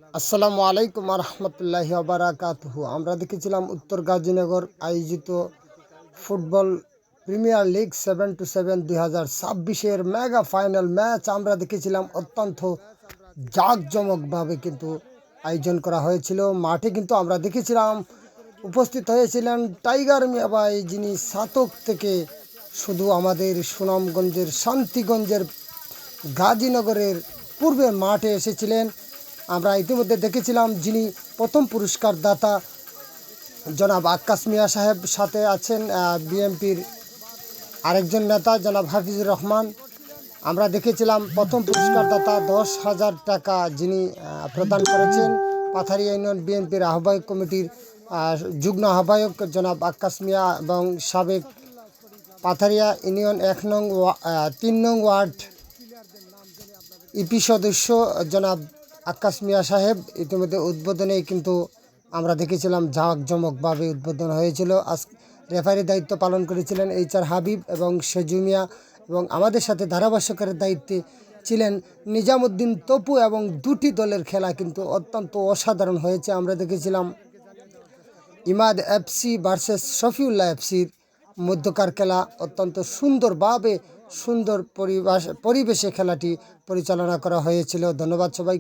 আসসালামু আলাইকুম রহমতুল্লাহি বারাকাতুহু। আমরা দেখেছিলাম উত্তর গাজীনগর আয়োজিত ফুটবল প্রিমিয়ার লিগ 7-7 2026-এর মেগা ফাইনাল ম্যাচ আমরা দেখেছিলাম। অত্যন্ত জাঁকজমকভাবে কিন্তু আয়োজন করা হয়েছিল। মাঠে কিন্তু আমরা দেখেছিলাম উপস্থিত হয়েছিলেন টাইগার মিয়া ভাই, যিনি সাতক থেকে শুধু আমাদের সুনামগঞ্জের শান্তিগঞ্জের গাজীনগরের পূর্বে মাঠে এসেছিলেন। আমরা ইতিমধ্যে দেখেছিলাম যিনি প্রথম পুরস্কার দাতা জনাব আক্কাস মিয়া সাহেব, সাথে আছেন বিএনপির আরেকজন নেতা জনাব হাফিজুর রহমান। আমরা দেখেছিলাম প্রথম পুরস্কার দাতা 10,000 টাকা যিনি প্রদান করেছেন পাথারিয়া ইউনিয়ন বিএনপির আহ্বায়ক কমিটির যুগ্ম আহ্বায়ক জনাব আক্কাস মিয়া এবং সাবেক পাথারিয়া ইউনিয়ন 3 নং ওয়ার্ড ইপি সদস্য জনাব আক্কাস মিয়া সাহেব। ইতিমধ্যে উদ্বোধনে কিন্তু আমরা দেখেছিলাম জাঁকজমকভাবে উদ্বোধন হয়েছিল। আজ রেফারির দায়িত্ব পালন করেছিলেন HR হাবিব এবং সেজু মিয়া, এবং আমাদের সাথে ধারাভাষ্যকারের দায়িত্বে ছিলেন নিজামুদ্দিন তপু। এবং দুটি দলের খেলা কিন্তু অত্যন্ত অসাধারণ হয়েছে। আমরা দেখেছিলাম ইমাদ FC ভার্সেস শফিউল্লাহ FCর মধ্যকার খেলা। অত্যন্ত সুন্দরভাবে সুন্দর পরিবেশে খেলাটি পরিচালনা করা হয়েছিল। ধন্যবাদ সবাইকে।